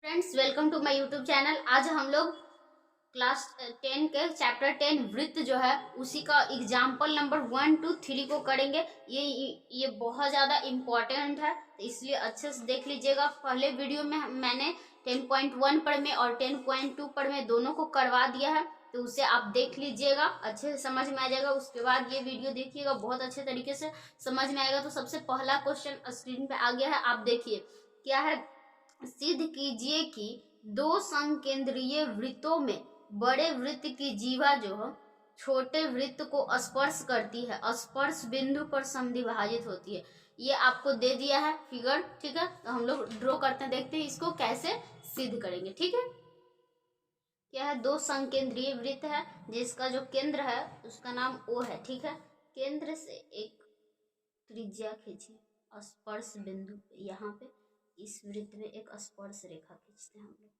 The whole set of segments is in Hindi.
Friends, welcome to my YouTube channel. आज हम लोग क्लास 10 के चैप्टर 10 वृत्त जो है उसी का एग्जाम्पल नंबर 1 to 3 को करेंगे। ये बहुत ज़्यादा इम्पोर्टेंट है, तो इसलिए अच्छे से देख लीजिएगा। पहले वीडियो में मैंने 10.1 पढ़ में और 10.2 पढ़ में दोनों को करवा दिया है, तो उसे आप देख लीजिएगा, अच्छे से समझ में आ जाएगा। उसके बाद ये वीडियो देखिएगा, बहुत अच्छे तरीके से समझ में आएगा। तो सबसे पहला क्वेश्चन स्क्रीन पे आ गया है, आप देखिए क्या है। सिद्ध कीजिए कि दो संकेंद्रीय वृत्तों में बड़े वृत्त की जीवा जो छोटे वृत्त को स्पर्श करती है, स्पर्श बिंदु पर समद्विभाजित होती है। ये आपको दे दिया है फिगर, ठीक है। तो हम लोग ड्रॉ करते हैं, देखते हैं इसको कैसे सिद्ध करेंगे, ठीक है। क्या है, दो संकेंद्रीय वृत्त है जिसका जो केंद्र है उसका नाम O है, ठीक है। केंद्र से एक त्रिज्या खींचिए स्पर्श बिंदु पे, यहाँ पे इस वृत्त में एक स्पर्श रेखा खींचते हैं हम लोग,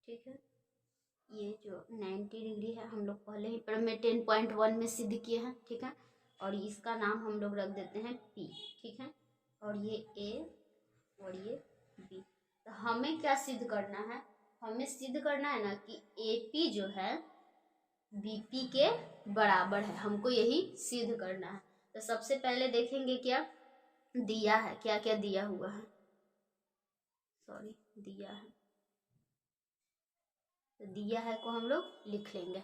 ठीक है। ये जो 90 डिग्री है हम लोग पहले ही पर में 10.1 में सिद्ध किए हैं, ठीक है। और इसका नाम हम लोग रख देते हैं P, ठीक है। और ये A और ये B। तो हमें क्या सिद्ध करना है, हमें सिद्ध करना है ना कि AP जो है BP के बराबर है, हमको यही सिद्ध करना है। तो सबसे पहले देखेंगे क्या दिया है, क्या क्या दिया हुआ है, सॉरी दिया है, तो दिया है को हम लोग लिख लेंगे।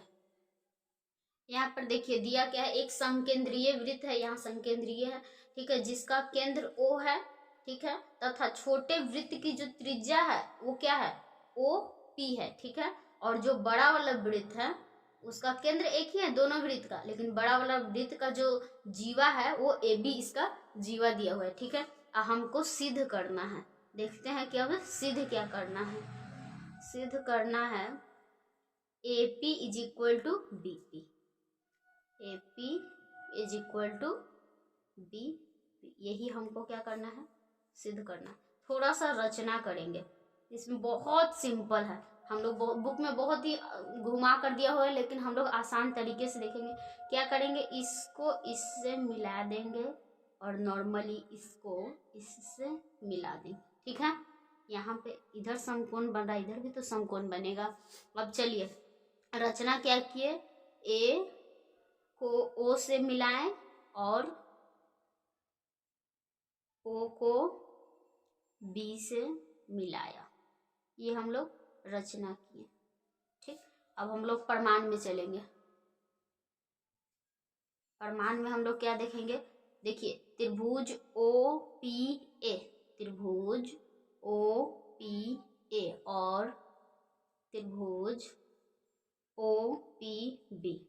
यहाँ पर देखिए दिया क्या है, एक संकेंद्रीय वृत्त है, यहाँ संकेंद्रीय है, ठीक है, जिसका केंद्र O है, ठीक है, तथा छोटे वृत्त की जो त्रिज्या है वो क्या है, OP है, ठीक है। और जो बड़ा वाला वृत्त है उसका केंद्र एक ही है दोनों वृत्त का, लेकिन बड़ा वाला वृत्त का जो जीवा है वो AB इसका जीवा दिया हुआ है, ठीक है। हमको सिद्ध करना है, देखते हैं क्या हमें सिद्ध क्या करना है। सिद्ध करना है AP is equal to BP, AP is equal to BP, यही हमको क्या करना है, सिद्ध करना। थोड़ा सा रचना करेंगे, इसमें बहुत सिंपल है, हम लोग बुक में बहुत ही घुमा कर दिया हुआ है, लेकिन हम लोग आसान तरीके से देखेंगे। क्या करेंगे, इसको इससे मिला देंगे और नॉर्मली इसको इससे मिला देंगे, ठीक है। यहाँ पे इधर समकोण बन रहा है, इधर भी तो समकोण बनेगा। अब चलिए रचना क्या किए, A को O से मिलाएं और O को B से मिलाया, ये हम लोग रचना किए, ठीक। अब हम लोग प्रमाण में चलेंगे। प्रमाण में हम लोग क्या देखेंगे, देखिए त्रिभुज OPA, त्रिभुज OPA और त्रिभुज OPB,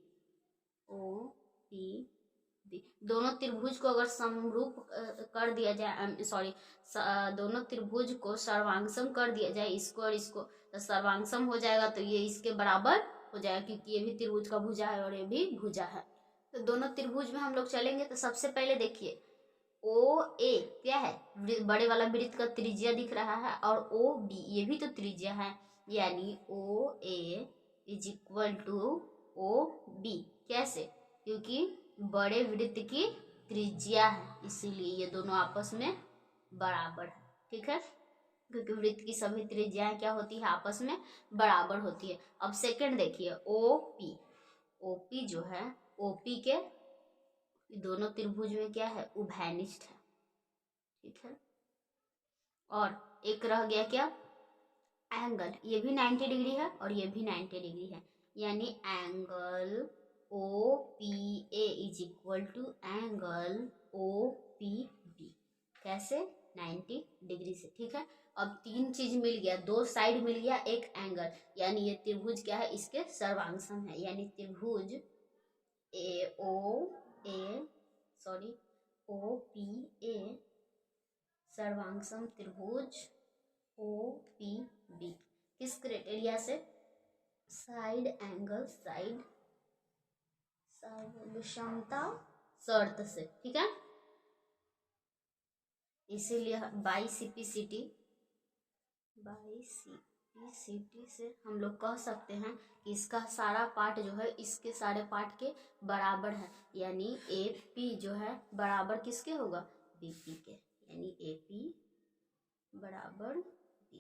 दोनों त्रिभुज को अगर समरूप कर दिया जाए, सॉरी दोनों त्रिभुज को सर्वांगसम कर दिया जाए, इसको और इसको, तो सर्वांगसम हो जाएगा, तो ये इसके बराबर हो जाएगा, क्योंकि ये भी त्रिभुज का भुजा है और ये भी भुजा है। तो दोनों त्रिभुज में हम लोग चलेंगे। तो सबसे पहले देखिए OA क्या है, बड़े वाला वृत्त का त्रिज्या दिख रहा है, और OB ये भी तो त्रिज्या है, यानी OA is equal to OB। कैसे, क्योंकि बड़े वृत्त की त्रिज्या है, इसीलिए ये दोनों आपस में बराबर है, ठीक है। क्योंकि वृत्त की सभी त्रिज्याएं क्या होती है, आपस में बराबर होती है। अब सेकंड देखिए OP जो है, OP के दोनों त्रिभुज में क्या है, उभयनिष्ठ है, ठीक है। और एक रह गया क्या, एंगल, ये भी 90 डिग्री है और ये भी 90 डिग्री है, यानी angle OPA is equal to angle OPB, कैसे, 90 डिग्री से, ठीक है। अब तीन चीज मिल गया, दो साइड मिल गया, एक एंगल, यानी ये त्रिभुज क्या है, इसके सर्वांगसम है, यानी त्रिभुज OPA सर्वांगसम त्रिभुज OPB किस क्राइटेरिया से, साइड एंगल, साइड विषमता शर्त से, ठीक है। इसीलिए बाईसीपीसीटी से हम लोग कह सकते हैं कि इसका सारा पार्ट जो है इसके सारे पार्ट के बराबर है, यानी AP जो है बराबर किसके होगा, BP के, यानी AP बराबर बी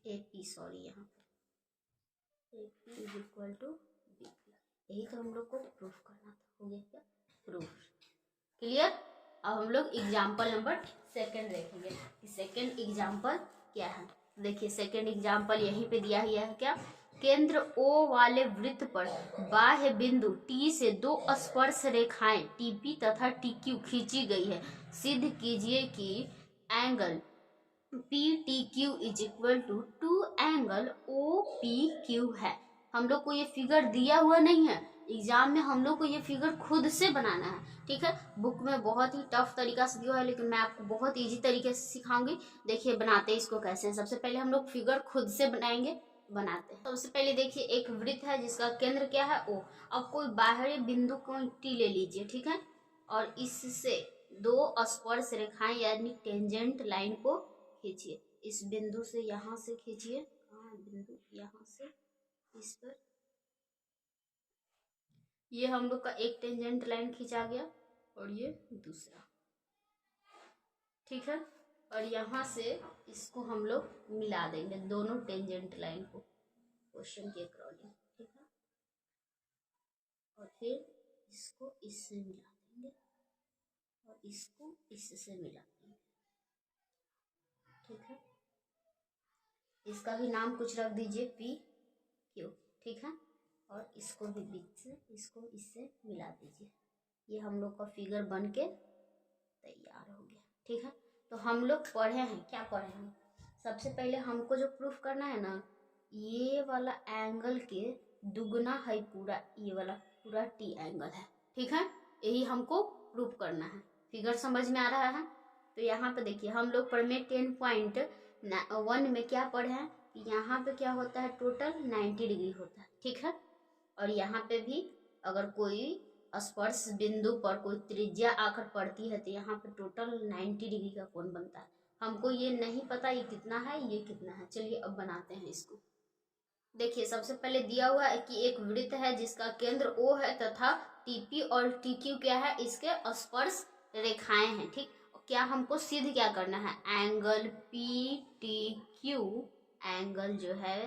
ए पी, सॉरी यहाँ पे A P is equal to B, यही तो हम लोग को प्रूफ करना था। हो गया क्या प्रूफ, क्लियर। अब हम लोग एग्जाम्पल नंबर सेकंड देखेंगे कि सेकंड एग्जाम्पल क्या है। देखिए सेकंड एग्जाम्पल यहीं पे दिया हुआ है क्या, केंद्र O वाले वृत्त पर बाह्य बिंदु T से दो स्पर्श रेखाएं TP तथा TQ खींची गई है। सिद्ध कीजिए कि angle PTQ is equal to 2 angle OPQ है। हम लोग को ये फिगर दिया हुआ नहीं है, एग्जाम में हम लोग को ये फिगर खुद से बनाना है, ठीक है। बुक में बहुत ही टफ तरीका से दिया है, लेकिन मैं आपको बहुत इजी तरीके से सिखाऊंगी। देखिए बनाते हैं इसको कैसे हैं। सबसे पहले हम लोग फिगर खुद से बनाएंगे, बनाते हैं। सबसे पहले देखिए एक वृत्त है जिसका केंद्र क्या है O। अब कोई बाहरी बिंदु को T ले लीजिए, ठीक है, और इससे दो स्पर्श रेखाएं यानी टेंजेंट लाइन को खींचिए। इस बिंदु से यहाँ से खींचिए, कहाँ है बिंदु, यहाँ से इस पर। ये हम लोग का एक टेंजेंट लाइन खींचा गया और ये दूसरा, ठीक है। और यहाँ से इसको हम लोग मिला देंगे, दोनों टेंजेंट लाइन को क्वेश्चन के अकॉर्डिंग, ठीक है। और फिर इसको इससे मिला देंगे और इसको इससे मिला देंगे, ठीक है। इसका भी नाम कुछ रख दीजिए पी क्यू, ठीक है। और इसको भी बीच से इसको इससे मिला दीजिए। ये हम लोग का फिगर बन के तैयार हो गया, ठीक है। तो हम लोग पढ़े हैं, क्या पढ़े हैं, सबसे पहले हमको जो प्रूफ करना है ना, ये वाला एंगल के दुगना है पूरा, ये वाला पूरा टी एंगल है, ठीक है। यही हमको प्रूफ करना है। फिगर समझ में आ रहा है। तो यहाँ पे देखिए हम लोग प्रमेय 10.1 में क्या पढ़े हैं, यहाँ पे क्या होता है, टोटल 90 डिग्री होता है, ठीक है। और यहाँ पे भी अगर कोई स्पर्श बिंदु पर कोई त्रिज्या आकर पड़ती है तो यहाँ पे टोटल 90 डिग्री का कोण बनता है। हमको ये नहीं पता ये कितना है, ये कितना है। चलिए अब बनाते हैं इसको। देखिए सबसे पहले दिया हुआ है कि एक वृत्त है जिसका केंद्र O है तथा TP और TQ क्या है, इसके स्पर्श रेखाएं हैं, ठीक। क्या हमको सिद्ध क्या करना है, एंगल PTQ, एंगल जो है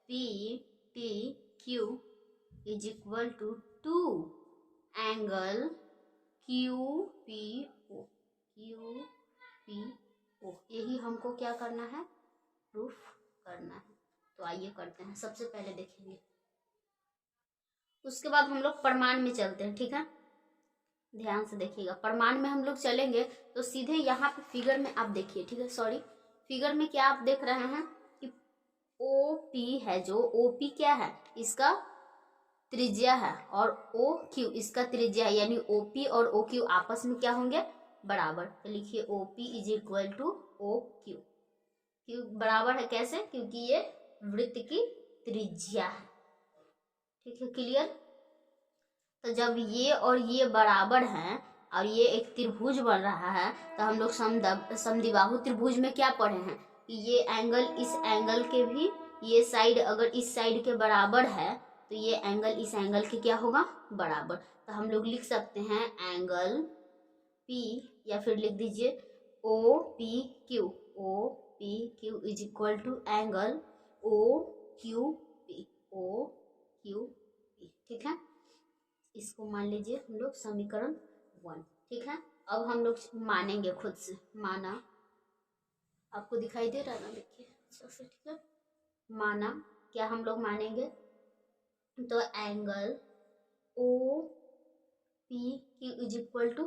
PTQ is equal to 2 angle QPO, यही हमको क्या करना है, प्रूफ करना है। तो आइए करते हैं। सबसे पहले देखेंगे, उसके बाद हम लोग प्रमाण में चलते हैं, ठीक है। ध्यान से देखिएगा, प्रमाण में हम लोग चलेंगे तो सीधे यहाँ पे फिगर में आप देखिए, ठीक है, सॉरी फिगर में क्या आप देख रहे हैं कि OP है, जो OP क्या है, इसका त्रिज्या है, और OQ इसका त्रिज्या है, यानी OP और OQ आपस में क्या होंगे, बराबर। तो लिखिए OP is equal to OQ। क्यों बराबर है, कैसे, क्योंकि ये वृत्त की त्रिज्या है, ठीक है, क्लियर। तो जब ये और ये बराबर हैं और ये एक त्रिभुज बन रहा है, तो हम लोग समद्विबाहु त्रिभुज में क्या पढ़े हैं कि ये एंगल इस एंगल के भी, ये साइड अगर इस साइड के बराबर है तो ये एंगल इस एंगल के क्या होगा, बराबर। तो हम लोग लिख सकते हैं एंगल P, या फिर लिख दीजिए OPQ, OPQ is equal to angle OQP, ठीक है। इसको मान लीजिए हम लोग समीकरण 1, ठीक है। अब हम लोग मानेंगे खुद से, माना, आपको दिखाई दे रहा है ना, देखिए अच्छा से, ठीक है। माना, क्या हम लोग मानेंगे, तो angle OPQ is equal to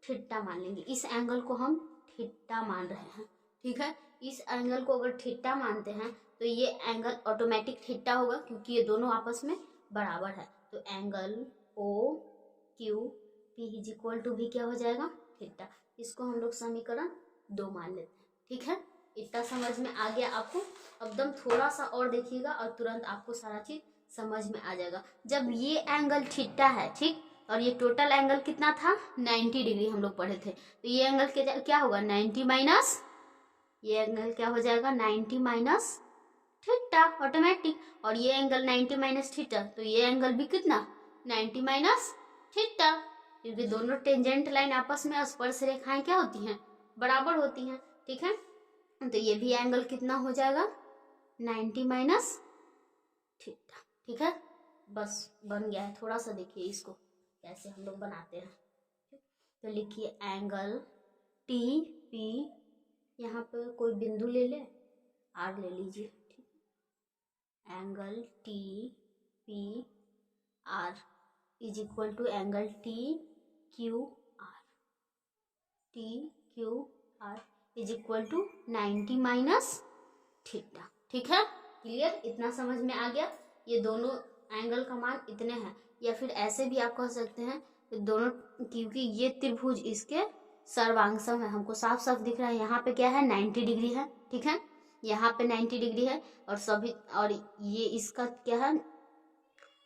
theta मान लेंगे। इस एंगल को हम थीटा मान रहे हैं, ठीक है। इस एंगल को अगर थीटा मानते हैं तो ये एंगल ऑटोमेटिक थीटा होगा, क्योंकि ये दोनों आपस में बराबर है। तो angle OQP is equal to भी क्या हो जाएगा, थीटा। इसको हम लोग समीकरण 2 मान लेते हैं, ठीक है। इतना समझ में आ गया आपको। एकदम थोड़ा सा और देखिएगा और तुरंत आपको सारा चीज समझ में आ जाएगा। जब ये एंगल थीटा है, ठीक, और ये टोटल एंगल कितना था, 90 डिग्री हम लोग पढ़े थे, तो ये एंगल क्या होगा, 90 माइनस, ये एंगल क्या हो जाएगा, 90 माइनस थीटा ऑटोमेटिक। और ये एंगल 90 माइनस थीटा, तो ये एंगल भी कितना, 90 माइनस थीटा, क्योंकि दोनों टेंजेंट लाइन आपस में स्पर्श रेखाएं क्या होती हैं, बराबर होती हैं, ठीक है। तो ये भी एंगल कितना हो जाएगा 90 माइनस थीटा। ठीक है, बस बन गया है। थोड़ा सा देखिए इसको कैसे हम लोग बनाते हैं। तो लिखिए एंगल टी पी, यहाँ पे कोई बिंदु ले ले, आर ले लीजिए। ठीक है, angle T P R is equal to angle T Q R, T Q R is equal to 90 minus theta. ठीक है, क्लियर, इतना समझ में आ गया। ये दोनों एंगल का मान इतने हैं, या फिर ऐसे भी आप कह सकते हैं कि दोनों, क्योंकि ये त्रिभुज इसके सर्वांगसम है, हमको साफ साफ दिख रहा है। यहाँ पे क्या है 90 डिग्री है। ठीक है, यहाँ पे 90 डिग्री है, और सभी, और ये इसका क्या है,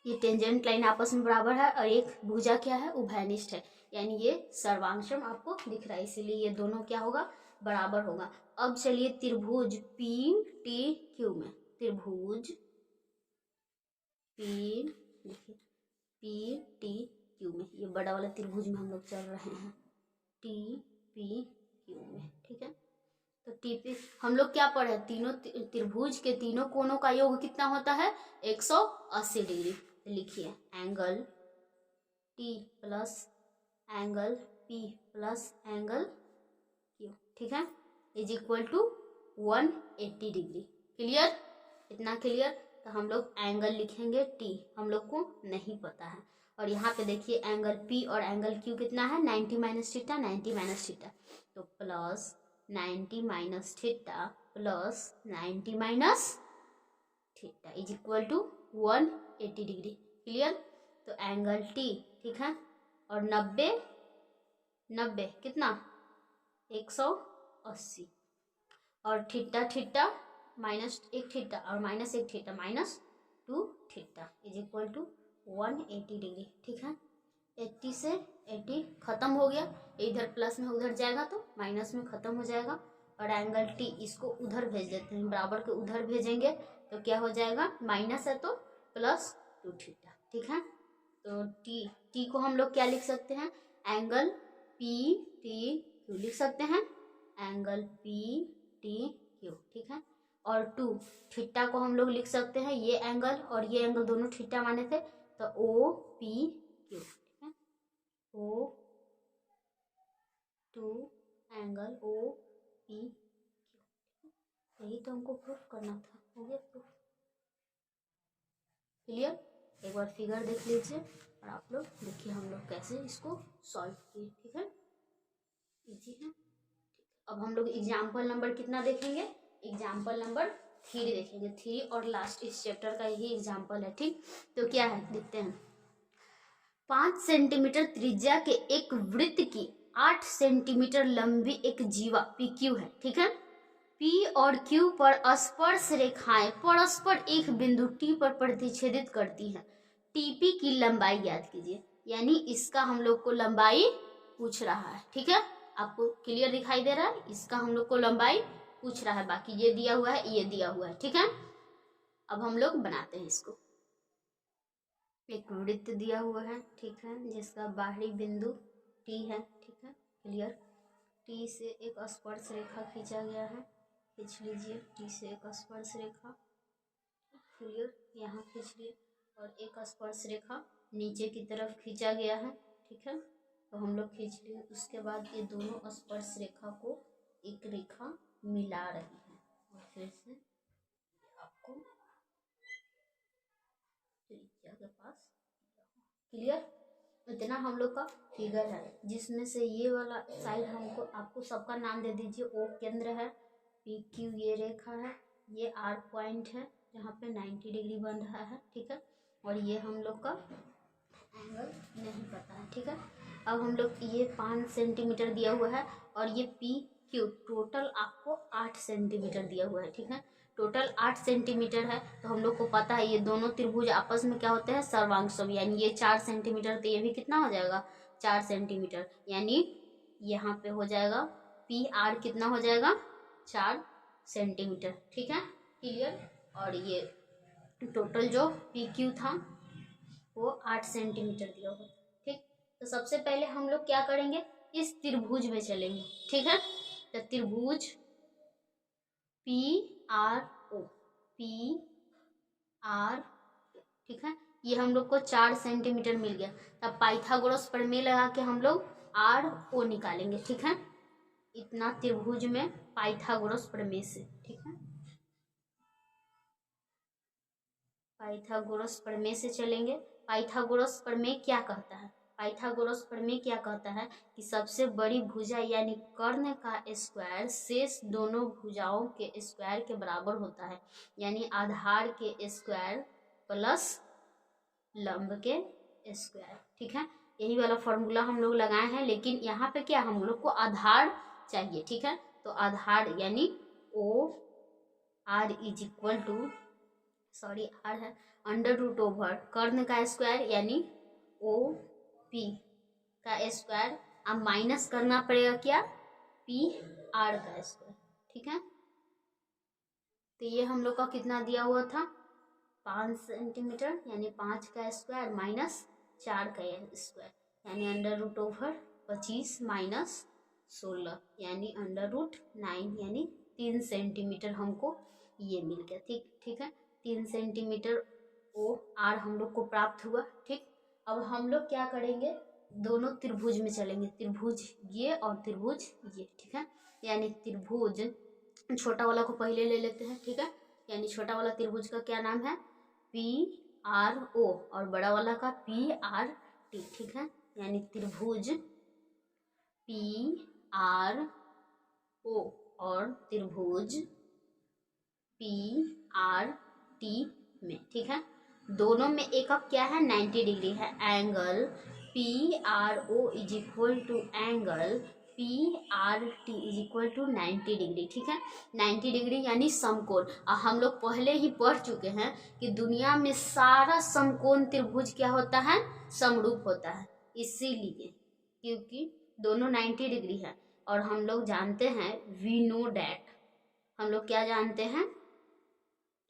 ये टेंजेंट लाइन आपस में बराबर है, और एक भुजा क्या है उभयनिष्ठ है, यानी ये सर्वांगसम आपको दिख रहा है, इसीलिए ये दोनों क्या होगा बराबर होगा। अब चलिए त्रिभुज पी टी क्यू में, त्रिभुज पी, देखिए पी टी क्यू में, ये बड़ा वाला त्रिभुज में हम लोग चल रहे हैं, टी पी क्यू में। ठीक है, तो टी पी हम लोग क्या पढ़े, तीनों त्रिभुज के तीनों कोणों का योग कितना होता है 180 डिग्री। तो लिखिए angle T plus angle P plus angle Q, ठीक है, is equal to 180 degree. Clear, इतना क्लियर। तो हम लोग एंगल लिखेंगे टी, हम लोग को नहीं पता है, और यहाँ पे देखिए एंगल पी और एंगल क्यू कितना है 90 माइनस थीटा, 90 माइनस थीटा, तो plus 90 minus theta plus 90 minus theta is equal to 180 degree. Clear, तो एंगल टी, ठीक है, और 90 90 कितना 180, और थीटा थीटा माइनस एक थीटा और माइनस एक theta minus 2 theta is equal to 180 degree. ठीक है, 80 से 80 खत्म हो गया, इधर प्लस में उधर जाएगा तो माइनस में खत्म हो जाएगा, और एंगल टी इसको उधर भेज देते हैं, बराबर के उधर भेजेंगे तो क्या हो जाएगा, माइनस है तो प्लस 2 थीटा। ठीक है, तो टी को हम लोग क्या लिख सकते हैं, एंगल पी टी क्यू लिख सकते हैं, एंगल पी टी क्यू। ठीक है, और 2 थीटा को हम लोग लिख सकते हैं, ये एंगल और ये एंगल दोनों थीटा माने थे, तो ओ पी क्यू। ठीक है, ओ 2 एंगल ओ पी क्यू, यही तो हमको प्रूफ करना था, हो गया प्रूफ। क्लियर, एक बार फिगर देख लीजिए और आप लोग देखिए हम लोग कैसे इसको सॉल्व किए। ठीक है, इजी है। अब हम लोग एग्जाम्पल नंबर कितना देखेंगे, एग्जाम्पल नंबर 3 देखेंगे, 3 और लास्ट इस चैप्टर का यही एग्जाम्पल है। ठीक, तो क्या है देखते हैं, 5 सेंटीमीटर त्रिज्या के एक वृत्त की 8 सेंटीमीटर लंबी एक जीवा PQ है। ठीक है, P और Q पर स्पर्श रेखाएं परस्पर एक बिंदु T पर प्रतिच्छेदित करती हैं, TP की लंबाई ज्ञात कीजिए। यानी इसका हम लोग को लंबाई पूछ रहा है। ठीक है, आपको क्लियर दिखाई दे रहा है, इसका हम लोग को लंबाई पूछ रहा है, बाकी ये दिया हुआ है, ये दिया हुआ है। ठीक है, अब हम लोग बनाते हैं इसको। एक वृत्त दिया हुआ है, ठीक है, जिसका बाहरी बिंदु T है। ठीक है, क्लियर, T से एक स्पर्श रेखा खींचा गया है, खींच लीजिए, T से एक स्पर्श रेखा, क्लियर, यहाँ खींच लिए, और एक स्पर्श रेखा नीचे की तरफ खींचा गया है। ठीक है, तो हम लोग खींच लिए, उसके बाद ये दोनों स्पर्श रेखा को एक रेखा मिला रही है, और फिर से आपको त्रिज्या के पास। क्लियर, इतना हम लोग का फिगर है, जिसमें से ये वाला साइड हमको, आपको सबका नाम दे दीजिए, ओ केंद्र है, पी क्यू ये रेखा है, ये आर पॉइंट है जहाँ पे 90 डिग्री बन रहा है। ठीक है, और ये हम लोग का एंगल नहीं पता है। ठीक है, अब हम लोग ये 5 सेंटीमीटर दिया हुआ है, और ये पी क्यू टोटल आपको 8 सेंटीमीटर दिया हुआ है। ठीक है, टोटल 8 सेंटीमीटर है, तो हम लोग को पता है ये दोनों त्रिभुज आपस में क्या होते हैं सर्वांगसम, यानी ये 4 सेंटीमीटर, तो ये भी कितना हो जाएगा 4 सेंटीमीटर, यानी यहाँ पे हो जाएगा पी आर कितना हो जाएगा 4 सेंटीमीटर। ठीक है, क्लियर, और ये टोटल जो पी क्यू था वो 8 सेंटीमीटर दिया हुआ। ठीक, तो सबसे पहले हम लोग क्या करेंगे, इस त्रिभुज में चलेंगे। ठीक है, तो त्रिभुज PRO, PRO, ठीक है। ये हम लोग को 4 सेंटीमीटर मिल गया। तब पाइथागोरस प्रमेय लगा के हम लोग RO निकालेंगे, ठीक है। इतना त्रिभुज में पाइथागोरस प्रमेय से, ठीक है। पाइथागोरस प्रमेय से चलेंगे। पाइथागोरस प्रमेय क्या कहता है? पाइथागोरस प्रमेय क्या कहता है कि सबसे बड़ी भुजा यानी कर्ण का स्क्वायर शेष दोनों भुजाओं के स्क्वायर के बराबर होता है, यानी आधार के स्क्वायर प्लस लंब के स्क्वायर, ठीक है। यही वाला फॉर्मूला हम लोग लगाए हैं, लेकिन यहाँ पे क्या हम लोग को आधार चाहिए, ठीक है। तो आधार यानी O R is equal to, sorry R है, अंडर रूट ओवर कर्ण का स्क्वायर यानी ओ पी का स्क्वायर, अब माइनस करना पड़ेगा क्या, पी आर का स्क्वायर, ठीक है। तो ये हम लोग का कितना दिया हुआ था, 5 सेंटीमीटर यानी 5 का स्क्वायर माइनस 4 का स्क्वायर, यानी अंडर रूट ओवर 25 माइनस 16 यानी अंडर रूट 9, यानी 3 सेंटीमीटर हमको ये मिल गया, ठीक है। 3 सेंटीमीटर ओ आर हम लोग को प्राप्त हुआ, ठीक। अब हम लोग क्या करेंगे, दोनों त्रिभुज में चलेंगे, त्रिभुज ये और त्रिभुज ये, ठीक है। यानी त्रिभुज छोटा वाला को पहले ले लेते हैं, ठीक है। यानी छोटा वाला त्रिभुज का क्या नाम है, PRO, और बड़ा वाला का PRT, ठीक है। यानी त्रिभुज PRO और त्रिभुज PRT में, ठीक है। दोनों में एक अब क्या है, 90 डिग्री है। Angle PRO is equal to angle PRT is equal to 90 degree, ठीक है। 90 डिग्री यानी समकोण। हम लोग पहले ही पढ़ चुके हैं कि दुनिया में सारा समकोण त्रिभुज क्या होता है, समरूप होता है, इसीलिए क्योंकि दोनों 90 डिग्री है। और हम लोग जानते हैं, वी नो डैट, हम लोग क्या जानते हैं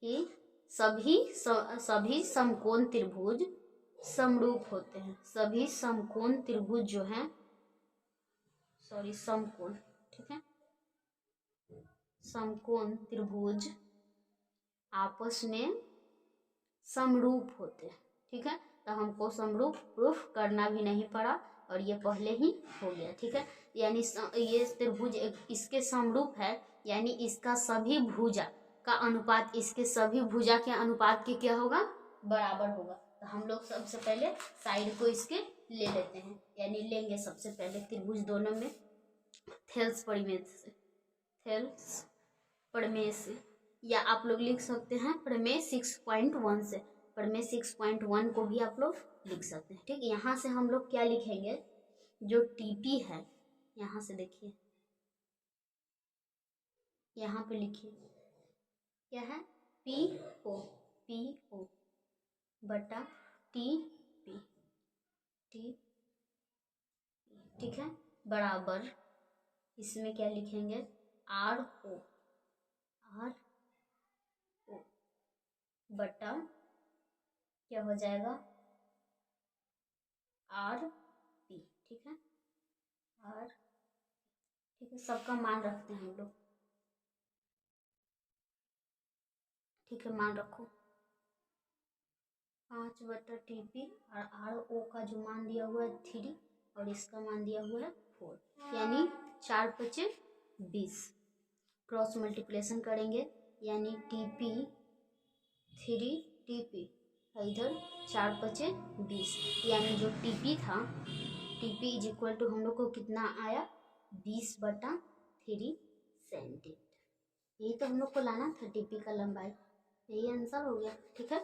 कि सभी समकोण त्रिभुज समरूप होते हैं। सभी समकोण त्रिभुज जो हैं, सॉरी समकोण, ठीक है, समकोण त्रिभुज आपस में समरूप होते हैं, ठीक है। तो हमको समरूप प्रूफ करना भी नहीं पड़ा और ये पहले ही हो गया, ठीक है। यानी ये त्रिभुज इसके समरूप है, यानी इसका सभी भुजा का अनुपात इसके सभी भुजा के अनुपात के क्या होगा, बराबर होगा। तो हम लोग सबसे पहले साइड को इसके ले लेते हैं, यानी लेंगे सबसे पहले त्रिभुज दोनों में थेल्स प्रमेय से, या आप लोग लिख सकते हैं प्रमेय 6.1 से। प्रमेय 6.1 को भी आप लोग लिख सकते हैं, ठीक। यहाँ से हम लोग क्या लिखेंगे, जो टीपी है, यहाँ से देखिए, यहाँ पे लिखिए क्या है, PO बटा TP, ठीक है, बराबर इसमें क्या लिखेंगे, RO बटा क्या हो जाएगा, RP, ठीक है। ठीक है, सबका मान रखते हैं हम लोग, ठीक है, मान रखो 5 बटा TP, और RO का जो मान दिया हुआ है 3 और इसका मान दिया हुआ है 4, यानी 4 5 20। क्रॉस मल्टीप्लिकेशन करेंगे, यानी TP 3 TP इधर 4 5 20, यानी जो TP था, TP इज इक्वल टू हम लोग को कितना आया, 20 बटा 3 सेंटीमीटर। यही तो हम लोग को लाना था, TP का लंबाई, यही आंसर हो गया, ठीक है।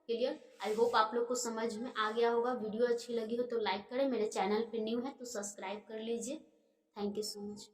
क्लियर। आई होप आप लोग को समझ में आ गया होगा। वीडियो अच्छी लगी हो तो लाइक करें, मेरे चैनल पे न्यू है तो सब्सक्राइब कर लीजिए। Thank you so much.